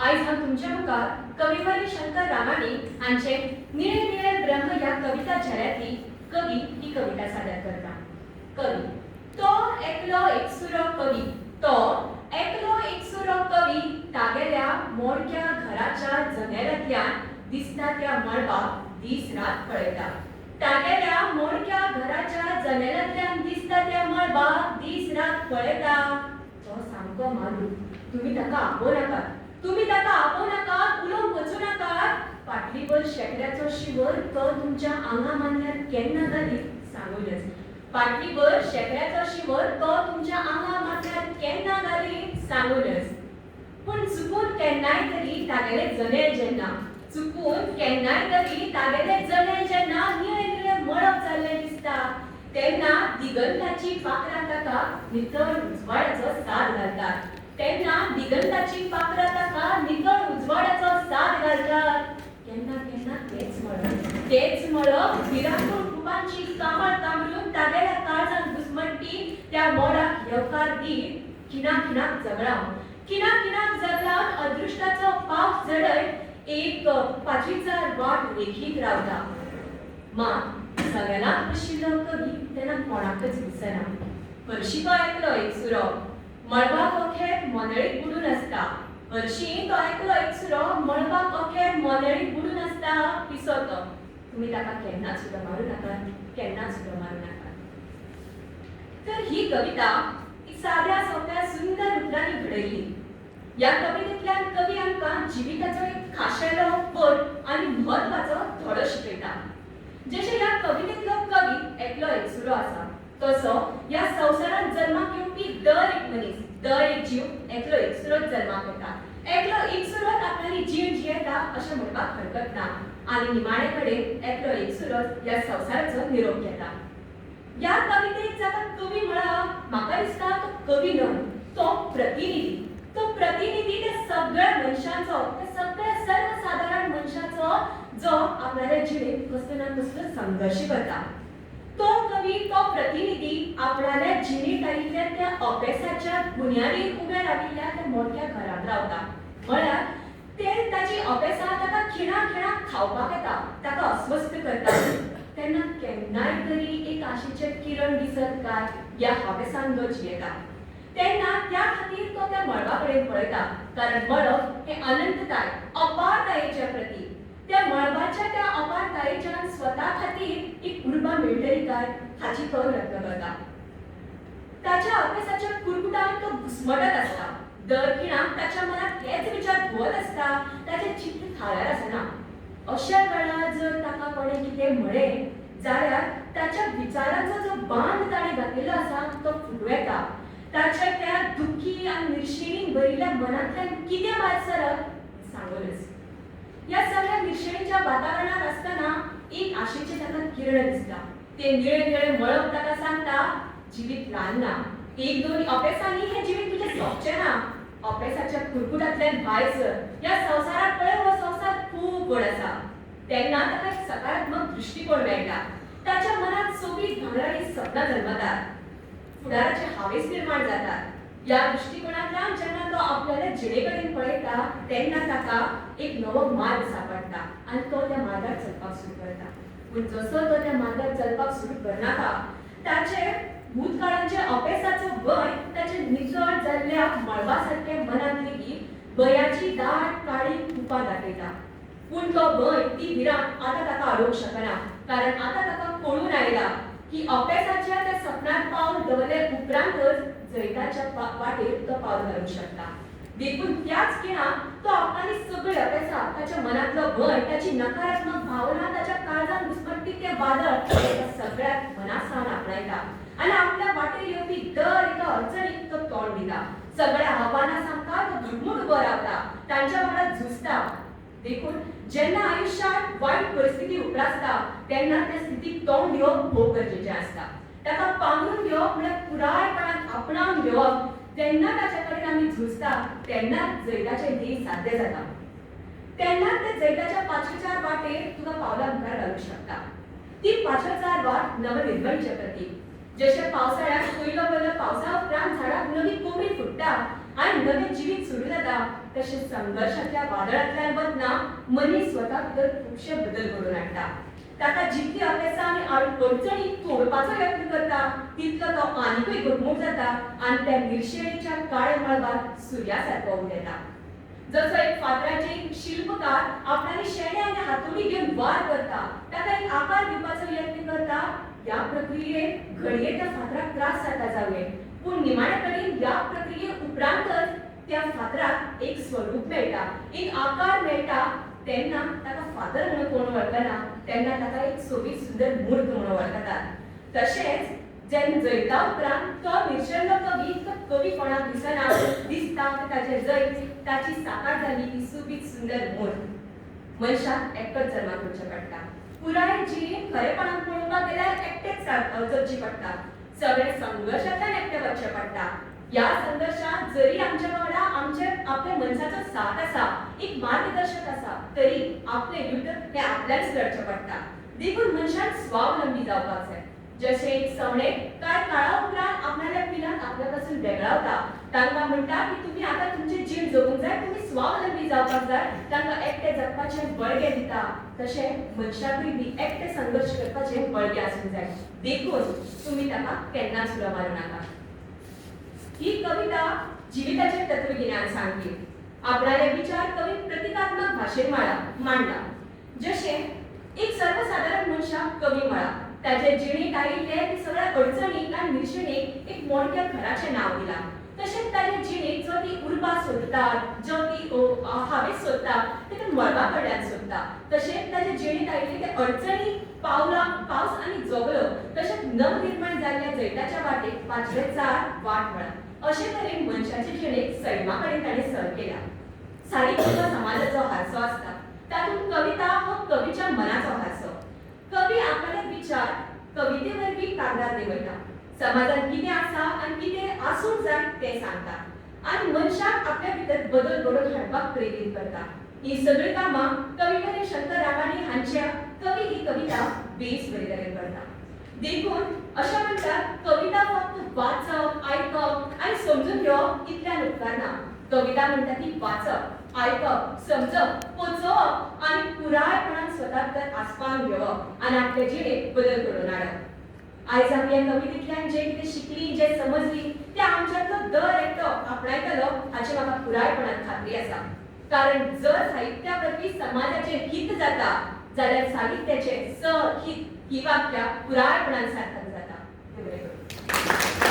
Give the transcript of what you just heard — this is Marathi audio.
आज हांव तुमच्या मुखार कविवर्य शंकर रामाणी हांचे निळे निळे ब्रह्म ह्या कविता झऱ्यांतली कवी ही कविता सादर करता। कवी तो एकलो एकसुरो कवी, तो एकलो एकसुरो कवी तागेल्या मोडक्या घराच्या जनेलांतल्यान दिसता त्या मळबाक दीस रात पळयता। तागेल्या मोडक्या घराच्या जनेलांतल्यान दिसता त्या मळबाक दीस रात पळयता। तो सामको मारू, तुम्ही ताका आपोवनाकात, तुम्ही ताका आपोवनाकात, उलोवंक वचूं नाकात। फाटलीभर शेकड्याचो शिवर तो तुमच्या आंगा मांडल्यार केन्ना घाली सांगूनच। फाटलीभर शेकड्याचो शिवर तो तुमच्या आंगा मांडल्यार केन्ना घाली सांगूनच। पूण चुकून केन्नाय तरी तागेले जनेल जेन्ना, चुकून केन्नाय तरी तागेले जनेल जेन्ना निळे निळे मळब जाल्ले दिसता, तेन्ना दिगंताची पाखरां ताका नितळ उजवाडाचो साद घालतात। तेन्ना दिगंताची पाखरां ताका नितळ उजवाडाचो साद घालतात। केन्ना केन्ना तेच मळब विरांतूळ कुपांची कांबळ कांबरून तागेल्या काळजांत घुसमटती त्या मोडाक येवकार दीत खिणाक खिणाक जगलावन, खिणाक खिणाक जगलावन अदृश्टाचो पावस झडयत एक पाचवीचार वाट लेखीत रावता। मात सगळ्यांक आशिल्लो कवी तेन्ना कोणाकच दिसना। हरशी तो एकलो एकसुरो, मळबाक अखेर मोनळीक बुडून आसता। हरशी तो एकलो एकसुरो, मळबाक अखेर मोनळीक बुडून आसता पिसो तो। तुम्ही ताका केन्नाच सुद्दां मारूं नाकात, केन्नाच सुद्दां मारूं नाकात। तर ही कविता एक साद्या सोप्या सुंदर उतरांनी घडयली। ह्या कवितेंतल्यान कवी आमकां जिविताचो एक खाशेलो पट आनी म्हत्वाचो धडो शिकयता। जशे ह्या कवितेंतलो कवी एकलो एकसुरो आसा, तसो ह्या संवसारांत जल्माक येवपी दर एक मनीस, दर एक जीव एकलो एकसुरोच जल्माक येता। एकलो एकसुरोच आपणाली जीण जियेता अशें म्हणपाक हरकत ना। आनी निमाणे कडेन एकलो एकसुरोच ह्या संवसाराचो निरोप घेता। ह्या कवितेक जाका कवी म्हळा, म्हाका दिसता तो कवी न्हय, तो प्रतिनिधी। तो प्रतिनिधी त्या सगळ्या मनशांचो, त्या सगळ्या सर्वसाधारण मनशाचो जो आपल्याल्या जिणेंत कसलो ना कसलो संघर्श करता। तो कवी, तो प्रतिनिधी आपल्याल्या जिणेंत आयिल्ल्या त्या अभ्यासाच्या बुन्यादीर उबे राविल्ल्या त्या मोठ्या घरांत रावता। म्हळ्यार ते ताची अभ्यासा ताका खिणाक खिणाक खावपाक येता, ताका अस्वस्थ करता। तेन्ना केन्नाय तरी एक आशेचें किरण दिसत काय ह्या अभ्यासान तो जियेता। तेन्ना त्या खातीर तो त्या मळबा कडेन पळयता, कारण मळब हे अनंतताय, अपारतायेचें प्रतीक। त्या मळबाच्या त्या अपारतायेच्यान स्वता खातीर एक उर्बा मेळटली काय हाची तो यत्न करता। ताच्या अभ्यासाच्या कुरकुटान तो घुसमटत आसता। दर खिणाक ताच्या मनात हेच विचार घुंवत आसता, ताचें चित्त थाऱ्यार आसना। अशा वेळार जर ताका कोणें कितें म्हणलें जाल्यार ताच्या विचारांचो जो बांद ताणें घातिल्लो आसा तो फुटूं येता। ताच्या त्या दुख्खी आनी निर्शेणीन भरिल्ल्या मनांतल्यान कितें भायर सरत सांगूनच। ह्या सगळ्या निर्शेणीच्या वातावरणांत आसतना एक आशेचें ताका किरण दिसता। ते निळे निळे मळब ताका सांगता, जिवीत ल्हान ना, एक दोन अभ्यासांनी हें जिवीत तुजें सोंपचें ना। अभ्यासाच्या कुरकुटांतल्यान भायर सर, ह्या संवसाराक पळय हो संवसार खूब व्हड आसा। तेन्ना ताका एक सकारात्मक दृश्टिकोण मेळटा। ताच्या मनात सोबीत भांगराळी सपनां जल्मतात, फुडाराचे हावेस निर्माण जातात। ह्या दृष्टिकोनांतल्यान जेन्ना तो आपल्याल्या जिणे कडेन पळयता, तेन्ना ताका एक नवो मार्ग सांपडटा आनी तो त्या मार्गार चलपाक सुरू करता। पूण जसो तो त्या मार्गार चलपाक सुरू करनाका, ताचे भूतकाळांचे अभ्यासाचो भंय ताचे निचळ जाल्ल्या मळबा सारके मनांत लेगीत भंयाची दाट काळी कुपां दाटयता। पूण तो भंय, ती भिरांत आतां ताका आडोवंक शकना, कारण आतां ताका कळून आयला की अभ्यासाच्या त्या सपनार पावल दवरले उपरांतच जैताच्या वाटेर तो पावल घालूंक शकता। देखून त्याच खिणाक तो आपणाली सगळी अभ्यासा, ताच्या मनांतलो भंय, ताची नकारात्मक भावना, ताच्या काळजांत घुसमटपी तें वादळ त्या सगळ्याक मनासावन आपणायता आनी आपल्या वाटेर येवपी दर एका अडचणीक तो तोंड दिता। सगळ्या आव्हानां सामका तो धुडमूड उबो रावता, तांच्या वांगडा झुजता। देखून जेन्ना आयुश्यांत वायट परिस्थिती उप्रासता, तेन्ना त्या स्थितीक तोंड दिवप खूब गरजेचें आसता। ताका पांगरून घेवप म्हळ्यार पुरायपणान आपणावन घेवप। जेन्ना ताचे कडेन आमी झुजता, तेन्नाच जैताचें ध्येय साध्य जाता। तेन्नाच ते जैताच्या पांचवेचार वाटेर तुका पावलां मुखार घालूंक शकता। ती पांचवेचार वाट नवनिर्मळीचें प्रतीक। जशें पावसाळ्यात पयलो पयलो पावसा उपरांत झाडाक नवी कोंबडी फुट्टा आनी नवें जिवीत सुरू जाता, तशेंच संघर्षातल्या वादळांतल्यान वतना मनीस स्वता भितर खुबशे बदल घडोवन हाडटा. ताका जितली अपेसा आनी अडचणी तोडपाचो यत्न करता तितलो तो आनिकूय घटमूट जाता आनी त्या निर्शेळीच्या काळ्या मळबार सुर्या सारको उदेता. जसो एक फातराचें एक शिल्पकार आपणाली शेणे आनी हातोडी घेवन वार करता, ताका एक आकार दिवपाचो यत्न करता, ह्या प्रक्रियेक घडये त्या फातराक त्रास जाता जावंये, पूण निमाणे कडेन ह्या प्रक्रिये उपरांतच त्या फातराक एक स्वरूप मेळटा, एक आकार मेळटा, तेन्ना ताका फातर म्हणून कोण वळखना, तेन्ना ताका एक सोबीत सुंदर मूर्त म्हणून वळखतात. तशेंच जेन्ना जैता उपरांत तो निर्शेल्लो कवी तो कवी कोणाक दिसना, दिसता ताचे जैत ताची साकार जाली ती सुबीत सुंदर मूर्त. मनशाक एकटोच जल्माक येवचें पडटा. पुराय जिणेंत खरेपणान पळोवपाक गेल्यार एकटेच जगचें पडटा. सगळे संघर्शांतल्यान एकटे वचचें पडटा. ह्या संघर्शांत जरी आमच्या वांगडा आपल्या मनशाचो साथ आसा, एक मार्गदर्शक आसा, तरी आपले युद्ध हें आपल्याच लढचें पडटा. देखून मनशान स्वावलंबी जावपाक जाय. जशें एक सवणे कांय काळा उपरांत आपणाल्या पिलांक आपल्या पासून वेगळावता, तांकां म्हणटा की तुमी आतां तुमचें जीण जगूंक जाय, तुमी स्वावलंबी जावपाक जाय, तांकां एकटे जगपाचें बळगें दिता. तशें मनशाकूय बी एकटे संघर्श करपाचें बळगें आसूंक जाय. देखून तुमी ताका केन्नाच उलो मारूं नाका. ही कविता जिविताचें तत्वगिन्यान सांगली. आपणाले विचार कवी प्रतिकात्मक भाशेन मांडला. जशें एक सर्वसाधारण मनशाक कवी म्हळा, ताचे जिणेंत आयिल्ले ते सगळ्या अडचणीक आनी निर्शेणीक एक मोडक्या घराचें नांव दिलां. तशेंच ताचे जिणेंत जो ती उर्बा सोदतात, जो ती हावेस सोदतात, ते मळबा कडल्यान सोदता. तशेंच ताचे जिणेंत आयिल्ले ते अडचणी पावस आनी जोगलो, तशेंच नवनिर्माण जाल्ल्या जैताच्या वाटेक पांचवेचार वाट म्हळा. अशे तरेन मनशाचे जिणेक सैमा कडेन ताणें सर केला. साहित्य समाजाचो हारसो आसता, तातूंत कविता हो कवीच्या मनाचो हारसो. कवी आपले विचार कविते वरवीं कागदार देंवयता. समाजांत कितें आसा आनी कितें आसूंक जाय तें सांगता आनी मनशाक आपल्या भितर बदल घडोवन हाडपाक प्रेरीत करता. ही सगळीं कामां कविवर्य शंकर रामाणी हांच्या कवी ही कविता बेस बरे तरेन करता. देखून अशें म्हणटात कविता फक्त वाचप, आयकप आनी समजून घेवप इतल्यान उपकारना. कविता म्हणटा ती वाचप, आयकप, समजप, पचोवप आनी पुरायपणान स्वताक तर आस्पावन घेवप आनी आपले जिणेक बदल घडोवन हाडप. आयज आमी ह्या कवितेंतल्यान जें कितें शिकली, जें समजली, तें आमच्यांतलो दर एकटो आपणायतलो हाची म्हाका पुरायपणान खात्री आसा. कारण जर साहित्या वरवीं समाजाचें हित जाता जाल्यार साहित्याचें हित ही वाक्यां पुरायपणान सारतात.